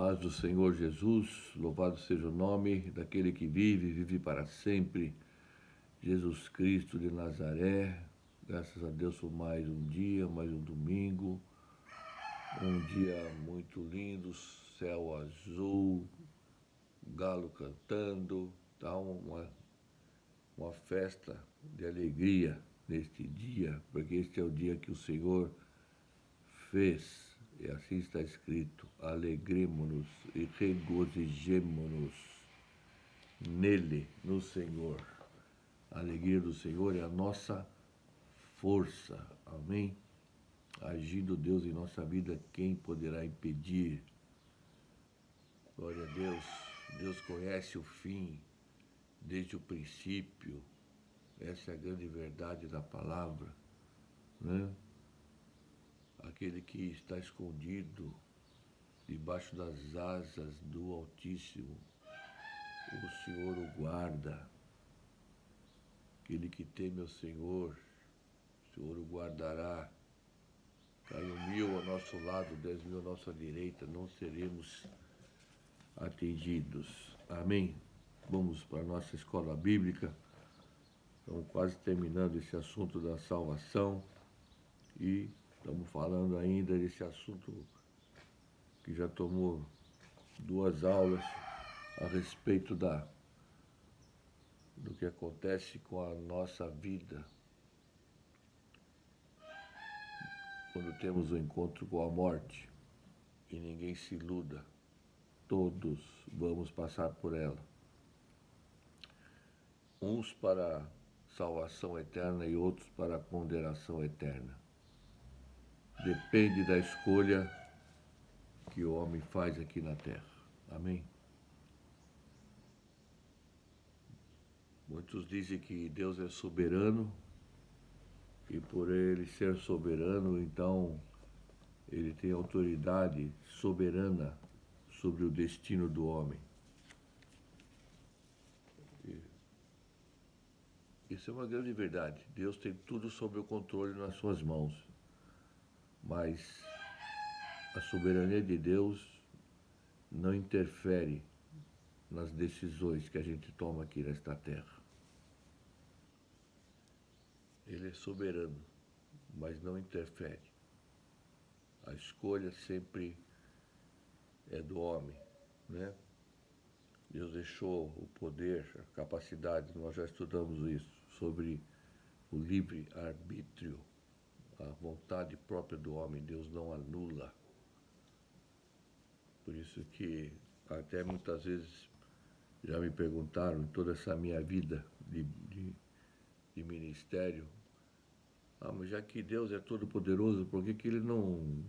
Paz do Senhor Jesus, louvado seja o nome daquele que vive, vive para sempre, Jesus Cristo de Nazaré. Graças a Deus por mais um dia, mais um domingo, um dia muito lindo, céu azul, galo cantando, tá uma festa de alegria neste dia, porque este é o dia que o Senhor fez. E assim está escrito: alegremo-nos e regozijemo-nos nele, no Senhor. A alegria do Senhor é a nossa força. Amém? Agindo Deus em nossa vida, quem poderá impedir? Glória a Deus. Deus conhece o fim desde o princípio. Essa é a grande verdade da palavra, né? Aquele que está escondido debaixo das asas do Altíssimo, o Senhor o guarda. Aquele que teme ao Senhor, o Senhor o guardará. Caiu 1000 ao nosso lado, 10.000 à nossa direita, não seremos atingidos. Amém? Vamos para a nossa escola bíblica. Estamos quase terminando esse assunto da salvação e estamos falando ainda desse assunto que já tomou 2 aulas a respeito do que acontece com a nossa vida quando temos o encontro com a morte. E ninguém se iluda, todos vamos passar por ela. Uns para salvação eterna e outros para condenação eterna. Depende da escolha que o homem faz aqui na terra. Amém? Muitos dizem que Deus é soberano e por ele ser soberano, então ele tem autoridade soberana sobre o destino do homem. Isso é uma grande verdade. Deus tem tudo sob o controle nas suas mãos. Mas a soberania de Deus não interfere nas decisões que a gente toma aqui nesta terra. Ele é soberano, mas não interfere. A escolha sempre é do homem, né? Deus deixou o poder, a capacidade, nós já estudamos isso, sobre o livre-arbítrio, a vontade própria do homem, Deus não anula. Por isso que até muitas vezes já me perguntaram, em toda essa minha vida de ministério, mas já que Deus é todo poderoso, por que ele não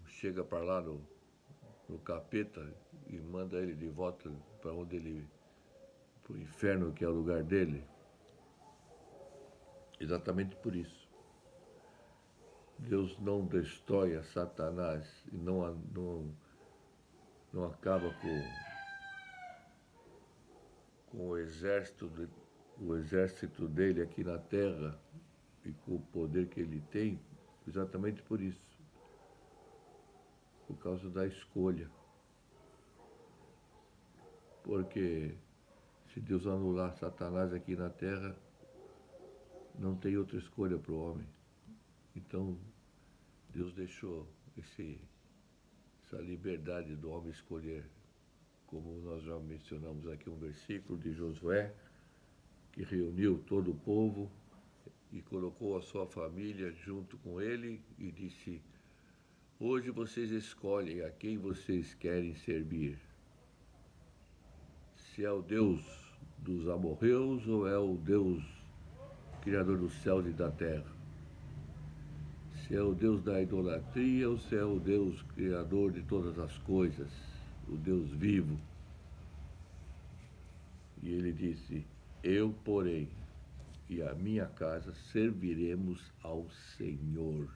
chega para lá no capeta e manda ele de volta para onde ele, para o inferno, que é o lugar dele? Exatamente por isso. Deus não destrói a Satanás e não acaba com o exército dele aqui na terra e com o poder que ele tem, exatamente por isso. Por causa da escolha. Porque se Deus anular Satanás aqui na terra, não tem outra escolha para o homem. Então, Deus deixou essa liberdade do homem escolher. Como nós já mencionamos aqui um versículo de Josué, que reuniu todo o povo e colocou a sua família junto com ele e disse: hoje vocês escolhem a quem vocês querem servir. Se é o Deus dos amorreus ou é o Deus criador dos céus e da terra. Se é o Deus da idolatria ou se é o Deus criador de todas as coisas, o Deus vivo. E ele disse: eu, porém, e a minha casa serviremos ao Senhor.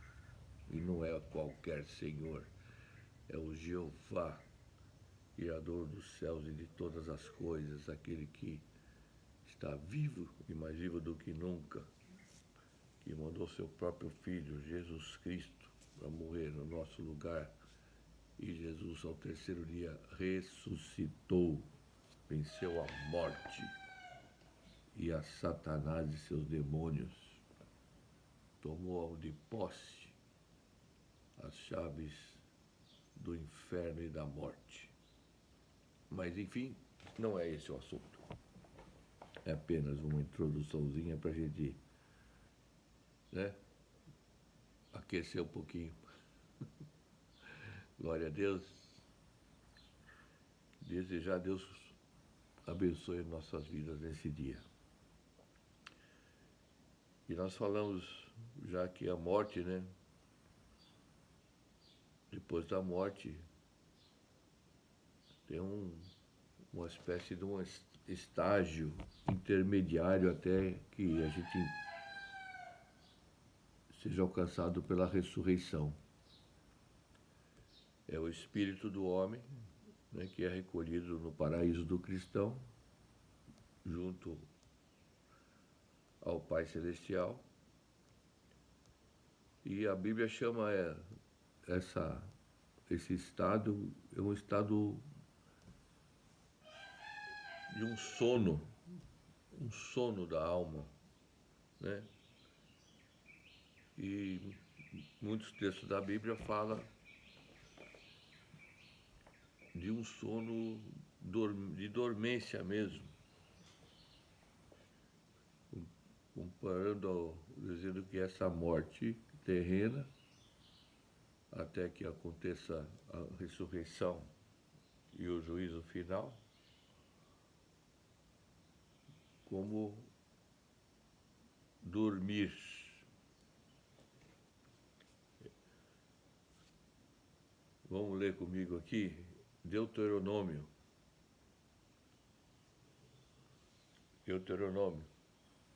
E não é qualquer Senhor, é o Jeová, Criador dos céus e de todas as coisas, aquele que está vivo e mais vivo do que nunca, que mandou seu próprio Filho, Jesus Cristo, para morrer no nosso lugar E Jesus, ao terceiro dia, ressuscitou, venceu a morte e a Satanás e seus demônios, tomou de posse as chaves do inferno e da morte. Mas, enfim, não é esse o assunto. É apenas uma introduçãozinha para a gente, né, aquecer um pouquinho. Glória a Deus. Desejar a Deus abençoe nossas vidas nesse dia. E nós falamos já que a morte, né? Depois da morte, tem uma espécie de um estágio intermediário até que a gente seja alcançado pela ressurreição. É o espírito do homem, né, que é recolhido no paraíso do cristão, junto ao Pai Celestial. E a Bíblia chama esse estado, é um estado de um sono da alma, né? E muitos textos da Bíblia falam de um sono de dormência mesmo, comparando, dizendo que essa morte terrena, até que aconteça a ressurreição e o juízo final, como dormir. Vamos ler comigo aqui, Deuteronômio,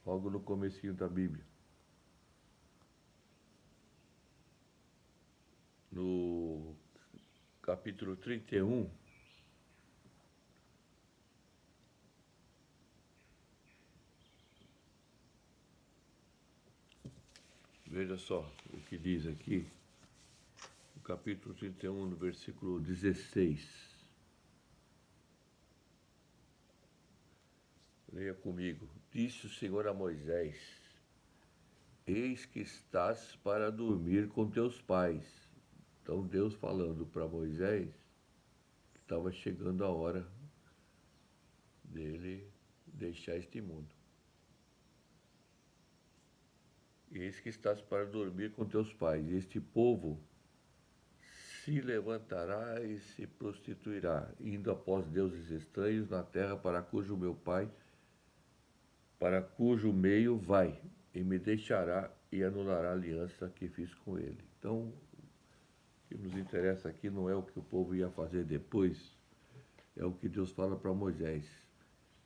logo no comecinho da Bíblia. No capítulo 31, veja só o que diz aqui, no capítulo 31, no versículo 16. Leia comigo. Disse o Senhor a Moisés: eis que estás para dormir com teus pais. Então Deus falando para Moisés que estava chegando a hora dele deixar este mundo. Eis que estás para dormir com teus pais. Este povo se levantará e se prostituirá, indo após deuses estranhos na terra para cujo meio vai, e me deixará e anulará a aliança que fiz com ele. Então, o que nos interessa aqui não é o que o povo ia fazer depois, é o que Deus fala para Moisés.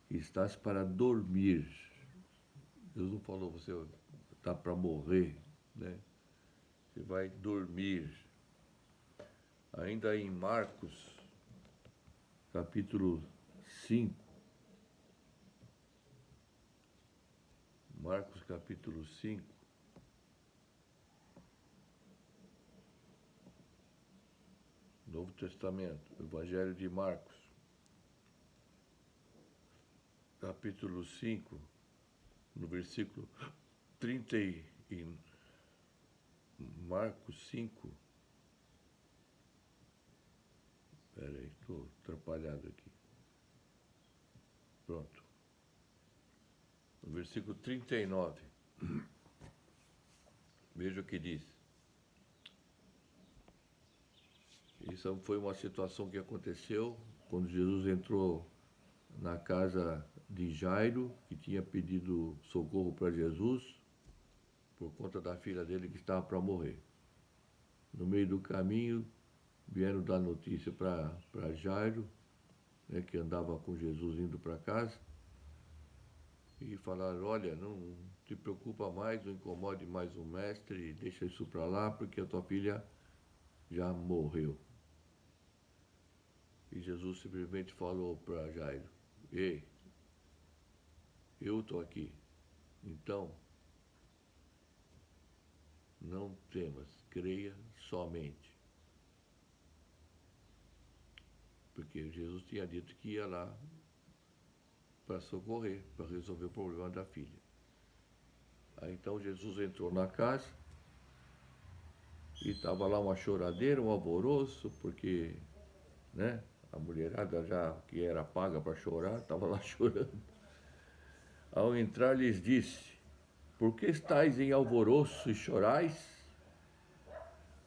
Estás para dormir. Deus não falou você está para morrer, né? Você vai dormir. Ainda em Marcos, capítulo 5. Marcos, capítulo 5. Novo Testamento, Evangelho de Marcos, capítulo 5, no versículo 30 e Marcos 5. Espera aí, estou atrapalhado aqui. Pronto. No versículo 39. Veja o que diz. Isso foi uma situação que aconteceu quando Jesus entrou na casa de Jairo, que tinha pedido socorro para Jesus, por conta da filha dele que estava para morrer. No meio do caminho, vieram dar notícia para Jairo, né, que andava com Jesus indo para casa, e falaram: olha, não te preocupa mais, não incomode mais o mestre, deixa isso para lá, porque a tua filha já morreu. E Jesus simplesmente falou para Jairo: ei, eu estou aqui, então não temas, creia somente. porque Jesus tinha dito que ia lá para socorrer, para resolver o problema da filha. Aí então Jesus entrou na casa e estava lá uma choradeira, um alvoroço, porque, né, a mulherada já que era paga para chorar, estava lá chorando. Ao entrar lhes disse: por que estáis em alvoroço e chorais?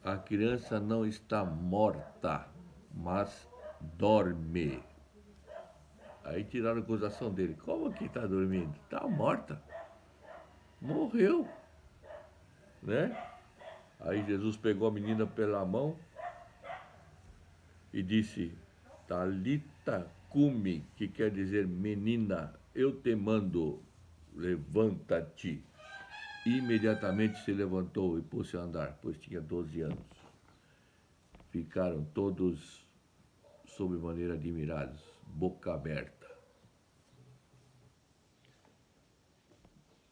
A criança não está morta, mas dorme. Aí tiraram a acusação dele. Como que está dormindo? Está morta. Morreu, né? Aí Jesus pegou a menina pela mão e disse: Talita cumi, que quer dizer menina, eu te mando, levanta-te. Imediatamente se levantou e pôs-se a andar, pois tinha 12 anos. Ficaram todos sobremaneira admirados, boca aberta.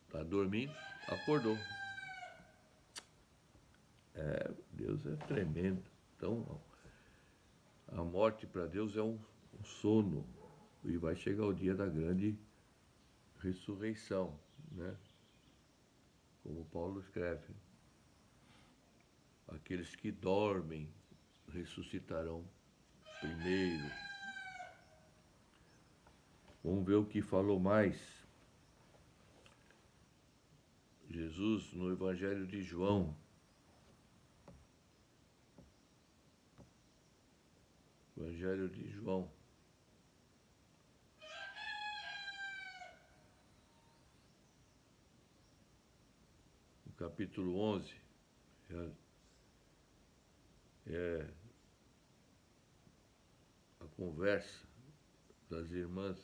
Está dormindo, acordou. Deus é tremendo. Então, a morte para Deus é um sono. E vai chegar o dia da grande ressurreição, né? Como Paulo escreve. Aqueles que dormem ressuscitarão primeiro. Vamos ver o que falou mais Jesus no Evangelho de João. Evangelho de João. No capítulo 11. É a conversa das irmãs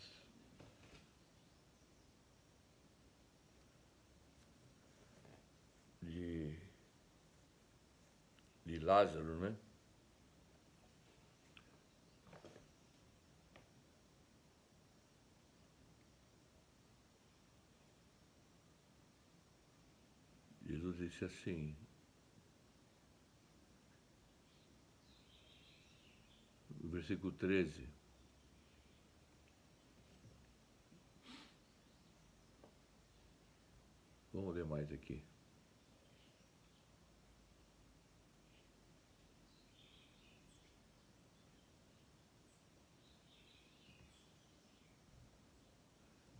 de Lázaro, né? Jesus disse assim, no versículo 13, vamos ler mais aqui.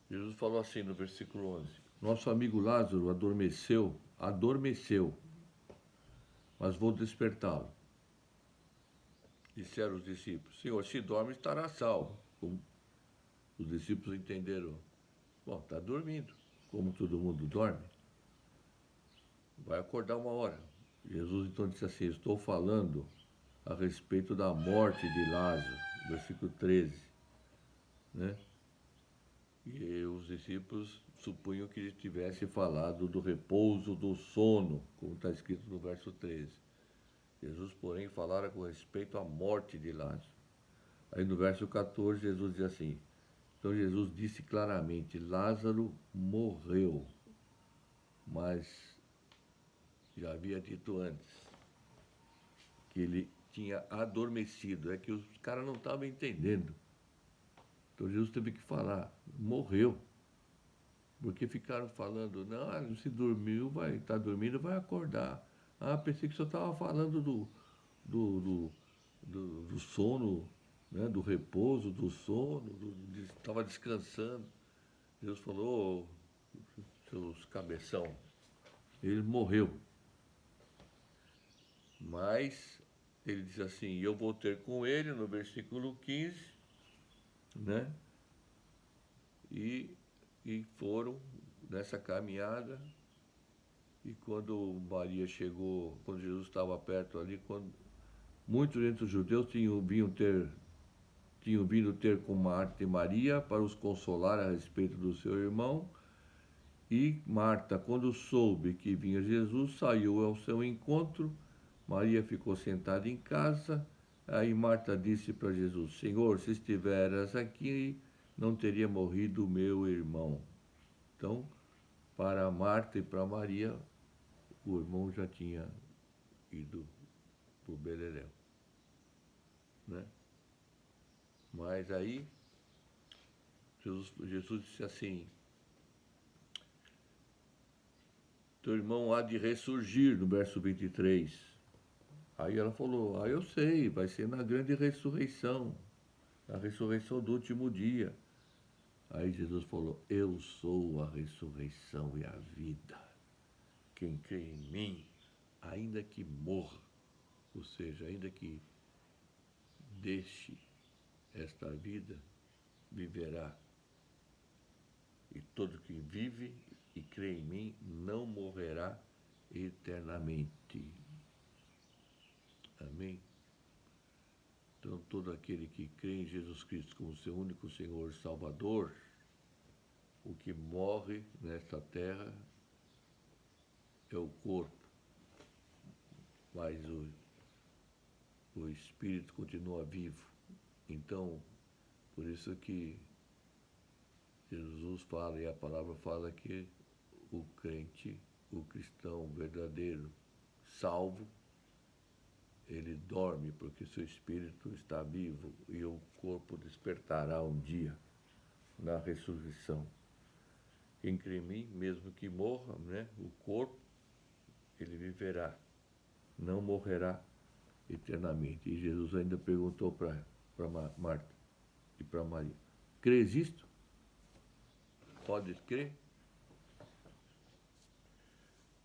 Jesus falou assim no versículo 11, nosso amigo Lázaro adormeceu, mas vou despertá-lo. Disseram os discípulos, Senhor, se dorme estará salvo. Como os discípulos entenderam, bom, está dormindo, como todo mundo dorme, vai acordar uma hora. Jesus então disse assim, estou falando a respeito da morte de Lázaro, versículo 13, né? E os discípulos supunham que ele tivesse falado do repouso do sono, como está escrito no verso 13. Jesus, porém, falara com respeito à morte de Lázaro. Aí no verso 14, Jesus diz assim, então Jesus disse claramente, Lázaro morreu, mas já havia dito antes que ele tinha adormecido, é que os caras não estavam entendendo. Então Jesus teve que falar, morreu. Porque ficaram falando, não, se dormiu, vai estar dormindo, vai acordar. Ah, pensei que você estava falando do sono, né, do repouso, do sono, estava descansando. Jesus falou, oh, seus cabeção, ele morreu. Mas ele diz assim, eu vou ter com ele, no versículo 15, né? E foram nessa caminhada. E quando Maria chegou, quando Jesus estava perto ali, quando muitos entre os judeus tinham vindo ter com Marta e Maria para os consolar a respeito do seu irmão. E Marta, quando soube que vinha Jesus, saiu ao seu encontro. Maria ficou sentada em casa. Aí Marta disse para Jesus, Senhor, se estiveras aqui, não teria morrido o meu irmão. Então, para Marta e para Maria, o irmão já tinha ido para o beleléu, né? Mas aí Jesus disse assim: teu irmão há de ressurgir, no verso 23. Aí ela falou: eu sei, vai ser na grande ressurreição, na ressurreição do último dia. Aí Jesus falou: eu sou a ressurreição e a vida. Quem crê em mim, ainda que morra, ou seja, ainda que deixe esta vida, viverá. E todo que vive e crê em mim não morrerá eternamente. Amém? Então, todo aquele que crê em Jesus Cristo como seu único Senhor e Salvador, o que morre nesta terra é o corpo, mas o espírito continua vivo. Então, por isso que Jesus fala, e a palavra fala que o crente, o cristão verdadeiro, salvo, ele dorme porque seu espírito está vivo e o corpo despertará um dia na ressurreição. Quem crê em mim, mesmo que morra, né, o corpo, ele viverá, não morrerá eternamente. E Jesus ainda perguntou para Marta e para Maria: crês isto? Podes crer?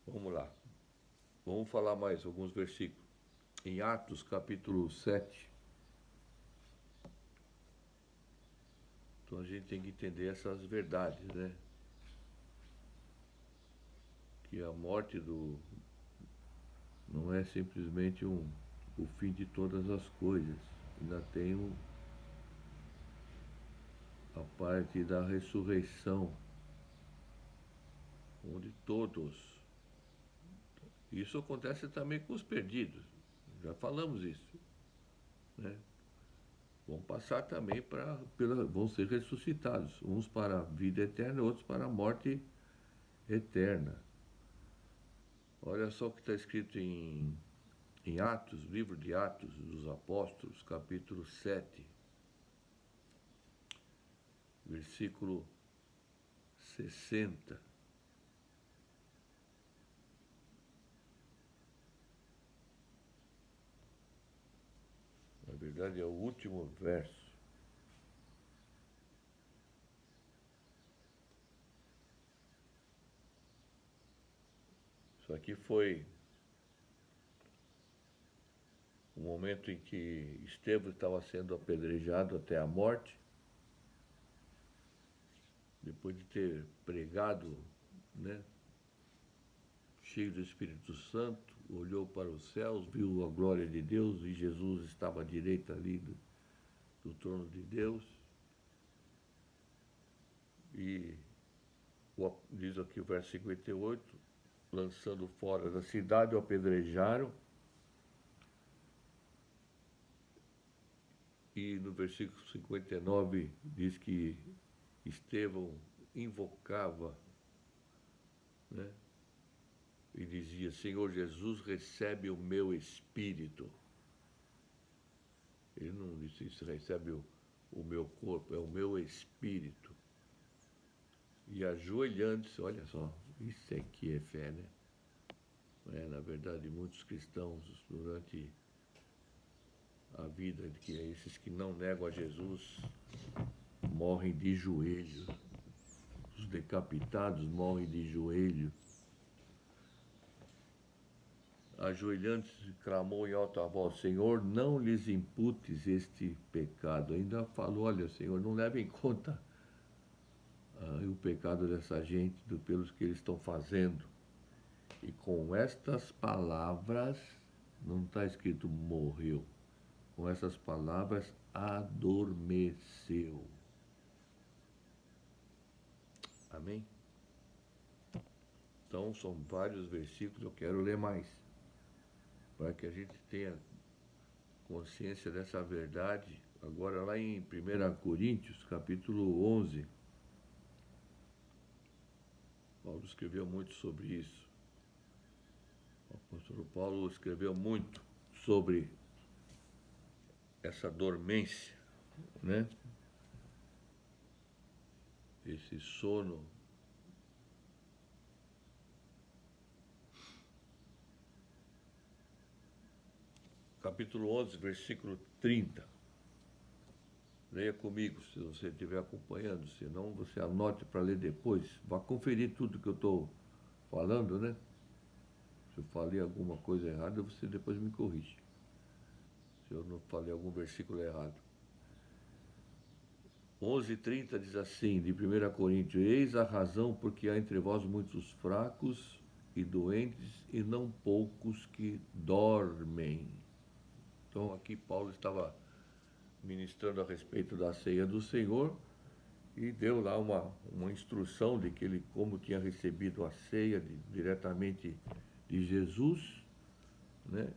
Vamos lá. Vamos falar mais alguns versículos. Em Atos, capítulo 7. Então a gente tem que entender essas verdades, né? Que a morte não é simplesmente o fim de todas as coisas. Ainda tem a parte da ressurreição, onde todos. Isso acontece também com os perdidos. Já falamos isso, né? Vão passar também vão ser ressuscitados, uns para a vida eterna, outros para a morte eterna. Olha só o que está escrito em Atos, livro de Atos dos Apóstolos, capítulo 7, versículo 60. Na verdade, é o último verso. Isso aqui foi o momento em que Estevão estava sendo apedrejado até a morte, depois de ter pregado, né, cheio do Espírito Santo, olhou para os céus, viu a glória de Deus e Jesus estava à direita ali do trono de Deus. E diz aqui o verso 58, lançando fora da cidade, o apedrejaram. E no versículo 59 diz que Estevão invocava, né, e dizia: Senhor Jesus, recebe o meu espírito. Ele não disse isso, recebe o meu corpo, é o meu espírito. E ajoelhando-se, olha só, isso aqui é fé, né? Na verdade, muitos cristãos, durante a vida, que é esses que não negam a Jesus, morrem de joelhos. Os decapitados morrem de joelhos. Ajoelhando-se, clamou em alta voz: Senhor, não lhes imputes este pecado. Ainda falou: olha, Senhor, não leve em conta o pecado dessa gente, pelos que eles estão fazendo. E com estas palavras, não está escrito morreu, com essas palavras adormeceu. Amém? Então são vários versículos, eu quero ler mais, para que a gente tenha consciência dessa verdade. Agora lá em 1 Coríntios, capítulo 11, Paulo escreveu muito sobre isso. O apóstolo Paulo escreveu muito sobre essa dormência, né? Esse sono. Capítulo 11, versículo 30. Leia comigo, se você estiver acompanhando. Se não, você anote para ler depois. Vá conferir tudo que eu estou falando, né? Se eu falei alguma coisa errada, você depois me corrige. Se eu não falei algum versículo errado. 11:30 diz assim, de 1 Coríntios: Eis a razão porque há entre vós muitos fracos e doentes, e não poucos que dormem. Então aqui Paulo estava ministrando a respeito da ceia do Senhor e deu lá uma instrução de que ele, como tinha recebido a ceia diretamente de Jesus, né?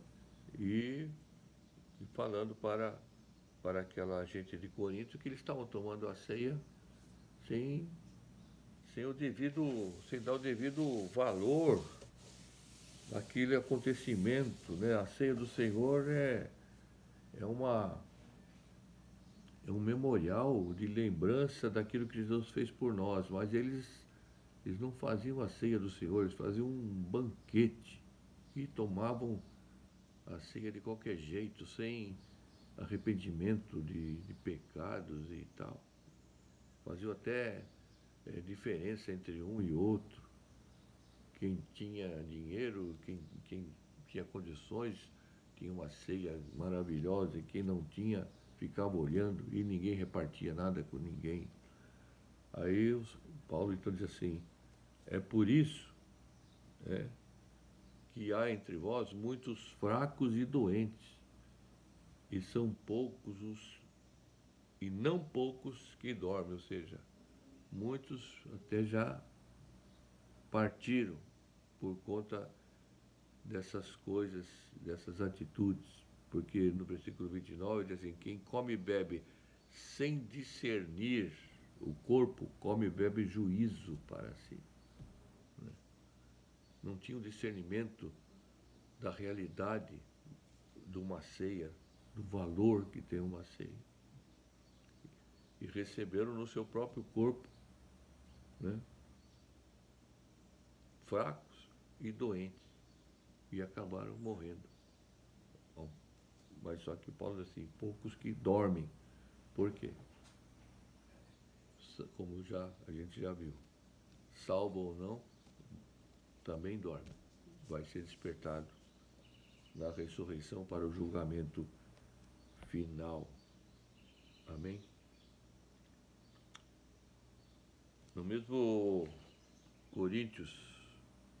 E falando para aquela gente de Corinto que eles estavam tomando a ceia sem, sem dar o devido valor àquele acontecimento, né? A ceia do Senhor é uma é um memorial de lembrança daquilo que Jesus fez por nós, mas eles não faziam a ceia do Senhor, eles faziam um banquete e tomavam a ceia de qualquer jeito, sem arrependimento de pecados e tal. Faziam até diferença entre um e outro. Quem tinha dinheiro, quem tinha condições, tinha uma ceia maravilhosa, e quem não tinha, ficava olhando e ninguém repartia nada com ninguém. Aí Paulo então diz assim, é por isso que há entre vós muitos fracos e doentes, e são poucos e não poucos que dormem, ou seja, muitos até já partiram por conta dessas coisas, dessas atitudes, porque no versículo 29 diz assim, quem come e bebe sem discernir o corpo, come e bebe juízo para si. Não tinha um discernimento da realidade de uma ceia, do valor que tem uma ceia. E receberam no seu próprio corpo, né, fracos e doentes, e acabaram morrendo. Bom, mas só que Paulo diz assim, poucos que dormem. Por quê? Como a gente já viu, salvo ou não, também dorme. Vai ser despertado na ressurreição para o julgamento final. Amém? No mesmo Coríntios,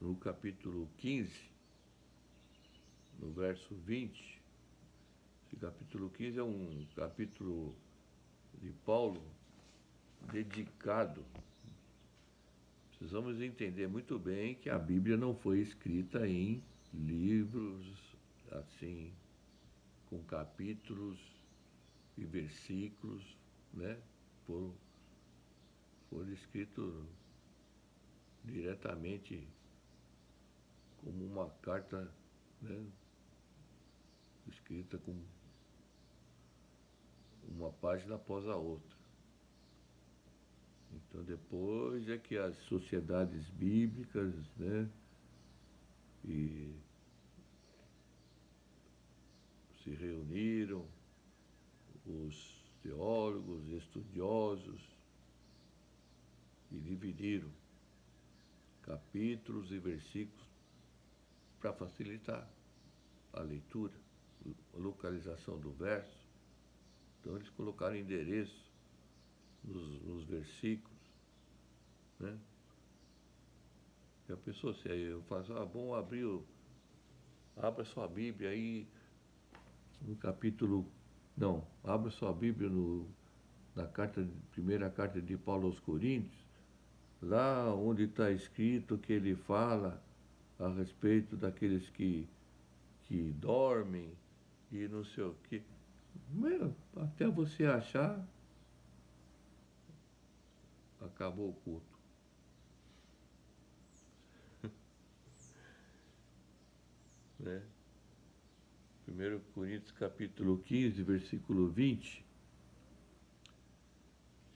no capítulo 15, no verso 20, esse capítulo 15 é um capítulo de Paulo dedicado. Precisamos entender muito bem que a Bíblia não foi escrita em livros assim, com capítulos e versículos, né? Foram escritos diretamente como uma carta, né? Escrita com uma página após a outra. Então depois é que as sociedades bíblicas, né, e se reuniram, os teólogos, estudiosos, e dividiram capítulos e versículos para facilitar a leitura, a localização do verso. Então eles colocaram endereço nos versículos, né? E a pessoa, se eu faço, bom, abra sua Bíblia aí no capítulo, não, abra sua Bíblia na primeira carta de Paulo aos Coríntios, lá onde está escrito que ele fala a respeito daqueles que dormem e não sei o quê. Até você achar, acabou o culto. Né? 1 Coríntios capítulo 15, versículo 20,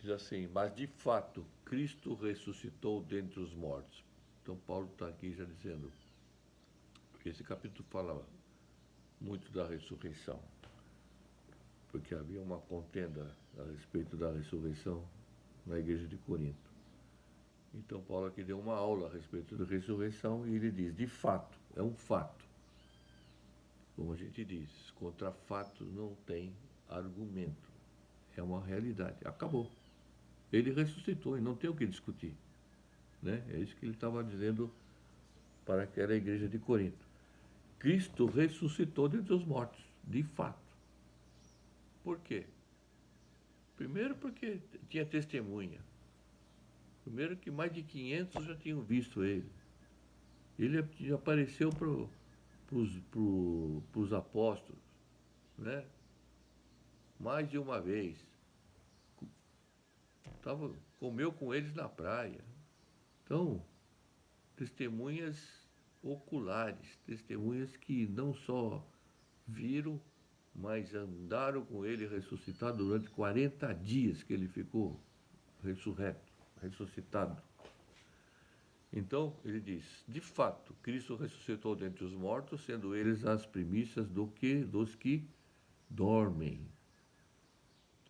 Diz assim, mas de fato, Cristo ressuscitou dentre os mortos. Então Paulo está aqui já dizendo, porque esse capítulo fala muito da ressurreição, porque havia uma contenda a respeito da ressurreição na igreja de Corinto. Então Paulo aqui deu uma aula a respeito da ressurreição e ele diz, de fato, é um fato. Como a gente diz, contra fatos não tem argumento. É uma realidade. Acabou. Ele ressuscitou e não tem o que discutir. Né? É isso que ele estava dizendo para aquela igreja de Corinto. Cristo ressuscitou dentre os mortos, de fato. Por quê? Primeiro porque tinha testemunha. Primeiro que mais de 500 já tinham visto ele. Ele apareceu para os apóstolos, né? Mais de uma vez. Comeu com eles na praia. Então, testemunhas oculares, testemunhas que não só viram, mas andaram com ele ressuscitado durante 40 dias que ele ficou ressuscitado. Então, ele diz, de fato, Cristo ressuscitou dentre os mortos, sendo eles as primícias dos que dormem.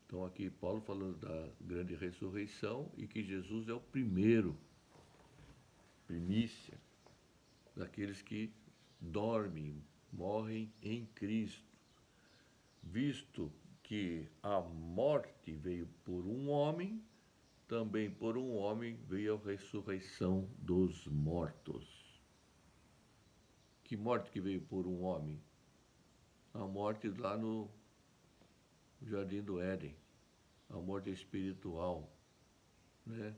Então, aqui Paulo falando da grande ressurreição e que Jesus é o primeiro, primícia, daqueles que dormem, morrem em Cristo. Visto que a morte veio por um homem, também por um homem veio a ressurreição dos mortos. Que morte que veio por um homem? A morte lá no Jardim do Éden, a morte espiritual, né?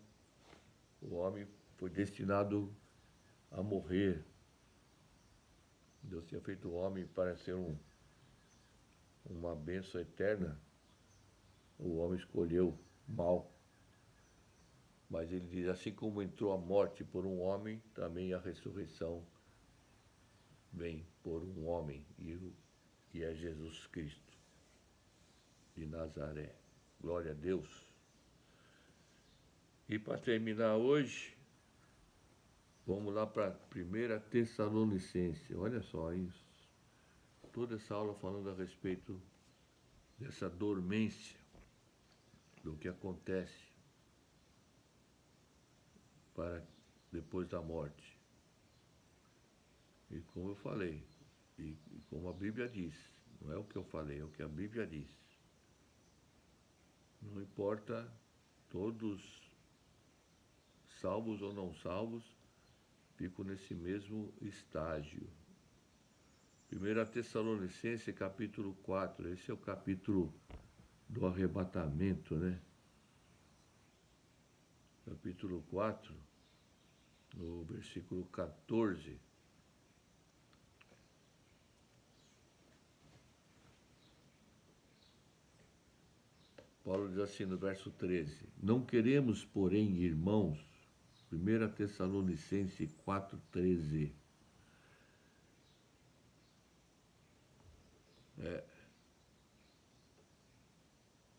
O homem foi destinado a morrer. Deus tinha feito o homem para ser uma bênção eterna. O homem escolheu mal. Mas ele diz, assim como entrou a morte por um homem, também a ressurreição vem por um homem, e é Jesus Cristo de Nazaré. Glória a Deus. E para terminar hoje, vamos lá para 1 Tessalonicenses. Olha só isso. Toda essa aula falando a respeito dessa dormência, do que acontece para depois da morte. E como eu falei, e como a Bíblia diz, não é o que eu falei, é o que a Bíblia diz. Não importa, todos, salvos ou não salvos, ficam nesse mesmo estágio. 1 Tessalonicenses, capítulo 4, esse é o capítulo do arrebatamento, né? Capítulo 4, no versículo 14. Paulo diz assim no verso 13, não queremos, porém, irmãos, 1 Tessalonicenses 4,13.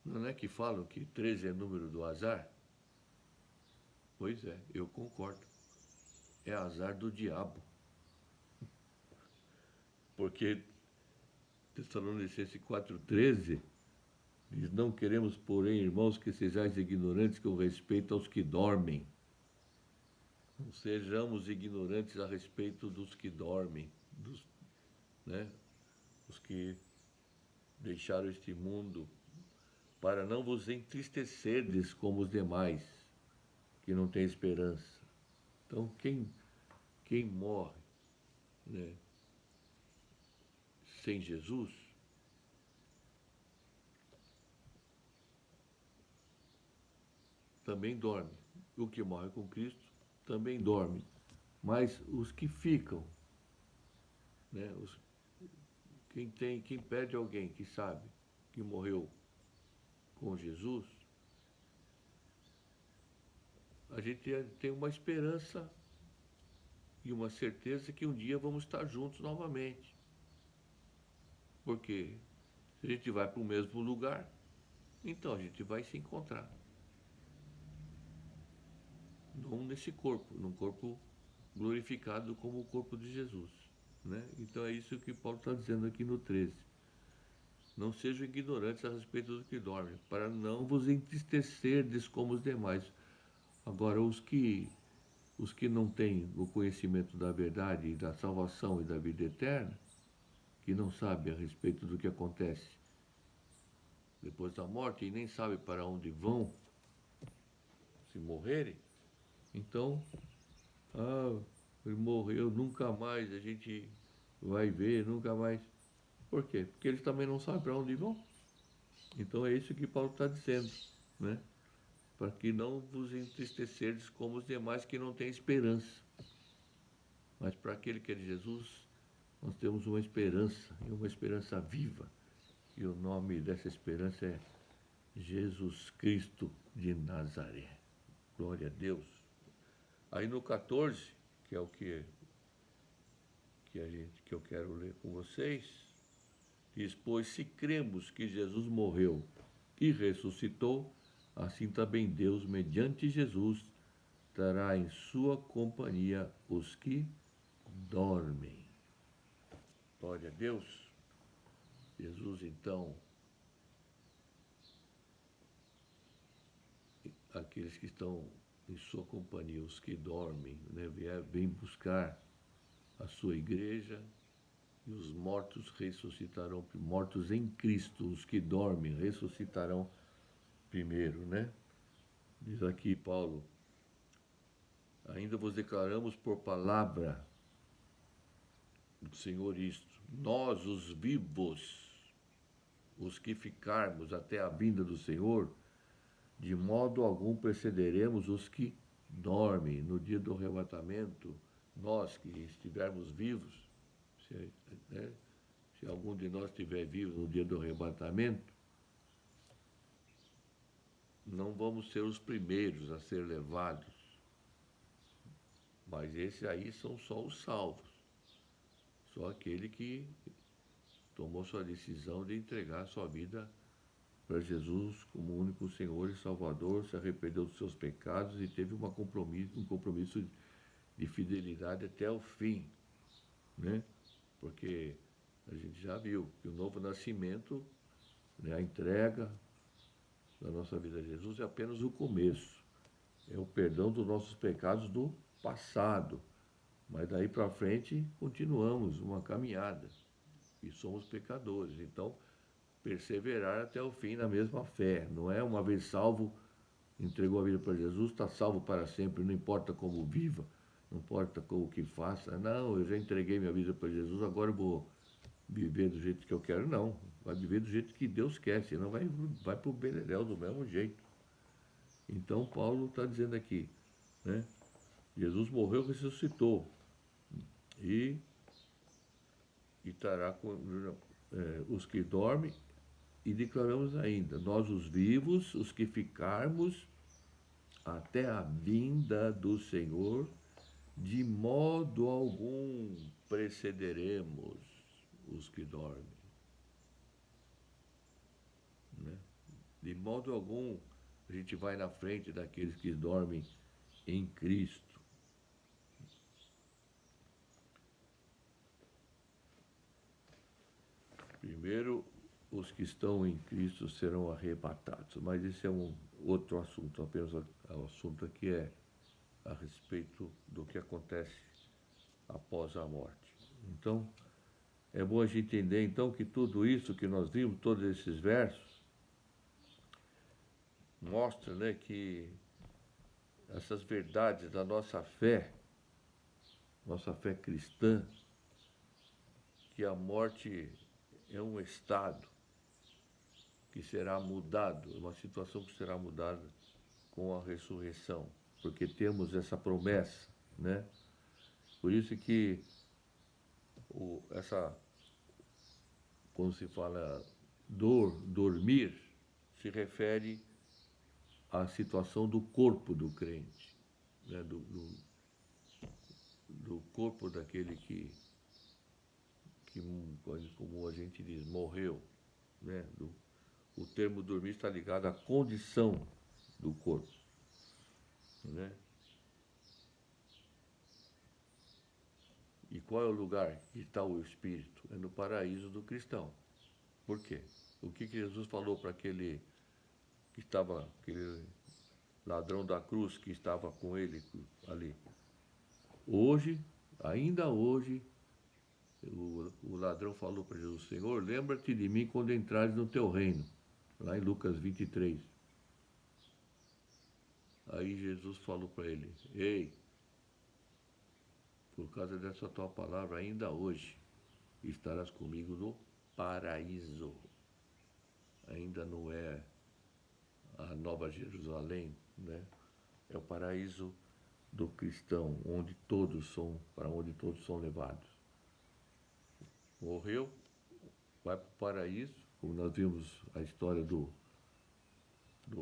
Não é que falam que 13 é número do azar? Pois é, eu concordo. É azar do diabo. Porque Tessalonicenses 4,13 diz, não queremos, porém, irmãos, que sejais ignorantes com respeito aos que dormem. Não sejamos ignorantes a respeito dos que dormem, né? Os que deixaram este mundo, para não vos entristecerdes como os demais, que não têm esperança. Então, quem morre, né, sem Jesus, também dorme. O que morre com Cristo também dorme. Mas os que ficam, né, quem perde alguém que sabe que morreu com Jesus, a gente tem uma esperança e uma certeza que um dia vamos estar juntos novamente. Porque se a gente vai para o mesmo lugar, então a gente vai se encontrar. não nesse corpo, num corpo glorificado como o corpo de Jesus, né? Então é isso que Paulo está dizendo aqui no 13. Não sejam ignorantes a respeito do que dorme, para não vos entristecerdes como os demais. Agora, os que não têm o conhecimento da verdade, e da salvação e da vida eterna, que não sabem a respeito do que acontece depois da morte e nem sabem para onde vão se morrerem, então, ele morreu, nunca mais a gente vai ver, nunca mais. Por quê? Porque eles também não sabem para onde vão. Então é isso que Paulo está dizendo, né? Para que não vos entristecerdes como os demais que não têm esperança. Mas para aquele que é de Jesus, nós temos uma esperança, e uma esperança viva. E o nome dessa esperança é Jesus Cristo de Nazaré. Glória a Deus. Aí no 14, que é o que eu quero ler com vocês, diz: pois se cremos que Jesus morreu e ressuscitou, assim também Deus, mediante Jesus, trará em sua companhia os que dormem. Glória a Deus. Jesus, então, aqueles que estão em sua companhia, os que dormem, né, vem buscar a sua igreja, e os mortos ressuscitarão, mortos em Cristo, os que dormem ressuscitarão primeiro, né? Diz aqui Paulo: ainda vos declaramos por palavra do Senhor isto, nós os vivos, os que ficarmos até a vinda do Senhor, de modo algum precederemos os que dormem. No dia do arrebatamento, nós que estivermos vivos, né, se algum de nós estiver vivo no dia do arrebatamento, não vamos ser os primeiros a ser levados, mas esses aí são só os salvos, só aquele que tomou sua decisão de entregar sua vida para Jesus como único Senhor e Salvador, se arrependeu dos seus pecados e teve um compromisso de fidelidade até o fim, né? Porque a gente já viu que o novo nascimento, né, a entrega da nossa vida a Jesus é apenas o começo, é o perdão dos nossos pecados do passado, mas daí para frente continuamos uma caminhada e somos pecadores, então perseverar até o fim na mesma fé. Não é uma vez salvo, entregou a vida para Jesus, está salvo para sempre, não importa como viva, não importa o que faça. Não, eu já entreguei minha vida para Jesus, agora eu vou viver do jeito que eu quero. Não, vai viver do jeito que Deus quer, senão vai para o beleléu do mesmo jeito. Então Paulo está dizendo aqui, né? Jesus morreu, ressuscitou e estará com os que dormem. E declaramos ainda, nós os vivos, os que ficarmos até a vinda do Senhor, de modo algum precederemos os que dormem, né? De modo algum a gente vai na frente daqueles que dormem em Cristo. Primeiro, os que estão em Cristo serão arrebatados. Mas esse é um outro assunto, apenas o assunto aqui é a respeito do que acontece após a morte. Então, é bom a gente entender então que tudo isso que nós vimos, todos esses versos, mostra, né, que essas verdades da nossa fé cristã, que a morte é um estado que será mudado, uma situação que será mudada com a ressurreição, porque temos essa promessa, né? Por isso que quando se fala dormir, se refere à situação do corpo do crente, né? Do corpo daquele que, como a gente diz, morreu, né? O termo dormir está ligado à condição do corpo, né? E qual é o lugar que está o Espírito? É no paraíso do cristão. Por quê? O que Jesus falou para aquele aquele ladrão da cruz que estava com ele ali? Hoje, ainda hoje, o ladrão falou para Jesus: Senhor, lembra-te de mim quando entrares no teu reino. Lá em Lucas 23. Aí Jesus falou para ele: Ei, por causa dessa tua palavra, ainda hoje estarás comigo no paraíso. Ainda não é a Nova Jerusalém, né? É o paraíso do cristão, para onde todos são levados. Morreu, vai para o paraíso, como nós vimos a história do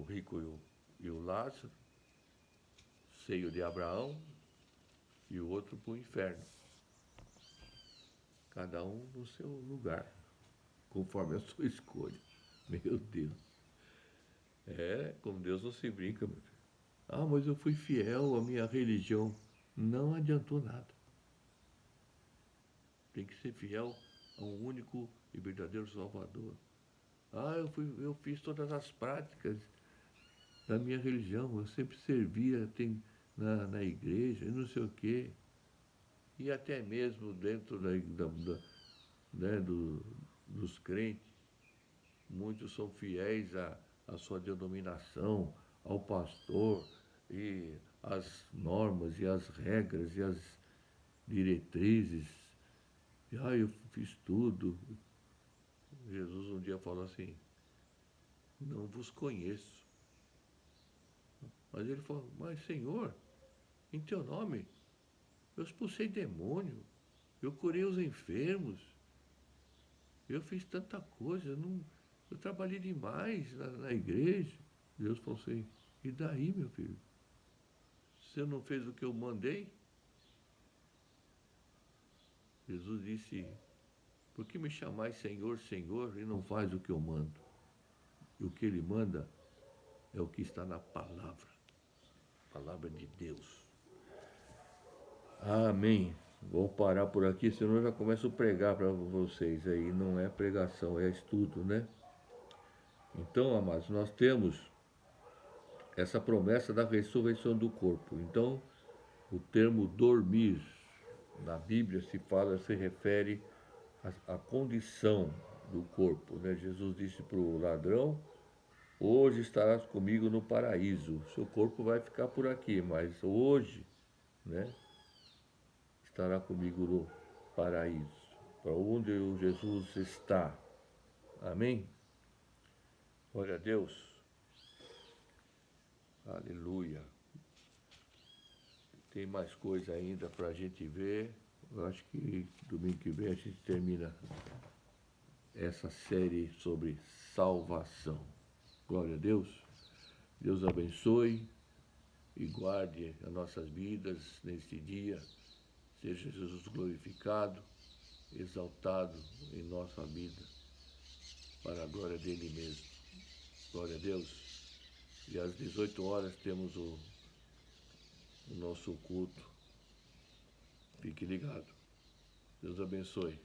rico e o Lázaro, seio de Abraão, e o outro para o inferno. Cada um no seu lugar, conforme a sua escolha. Meu Deus. Com Deus não se brinca, meu filho. Ah, mas eu fui fiel à minha religião. Não adiantou nada. Tem que ser fiel a um único e verdadeiro Salvador. Ah, eu fiz todas as práticas da minha religião. Eu sempre servia na igreja e não sei o quê. E até mesmo dentro né, dos crentes, muitos são fiéis à sua denominação, ao pastor, e às normas, e às regras, e às diretrizes. E, eu fiz tudo. Jesus um dia falou assim: não vos conheço. Mas ele falou: mas Senhor, em teu nome eu expulsei demônio, eu curei os enfermos, eu fiz tanta coisa, eu trabalhei demais na igreja. Deus falou assim: e daí, meu filho? Você não fez o que eu mandei? Jesus disse: por que me chamais Senhor, Senhor, e não faz o que eu mando? E o que ele manda é o que está na palavra de Deus. Amém. Vou parar por aqui, senão eu já começo a pregar para vocês aí. Não é pregação, é estudo, né? Então, amados, nós temos essa promessa da ressurreição do corpo. Então, o termo dormir na Bíblia se refere à condição do corpo, né? Jesus disse para o ladrão: hoje estarás comigo no paraíso. Seu corpo vai ficar por aqui, mas hoje, né, estará comigo no paraíso, para onde o Jesus está. Amém? Glória a Deus. Aleluia. Tem mais coisa ainda para a gente ver. Eu acho que domingo que vem a gente termina essa série sobre salvação. Glória a Deus. Deus abençoe e guarde as nossas vidas neste dia. Seja Jesus glorificado, exaltado em nossa vida, para a glória dele mesmo. Glória a Deus. E às 18 horas temos o nosso culto. Fique ligado. Deus abençoe.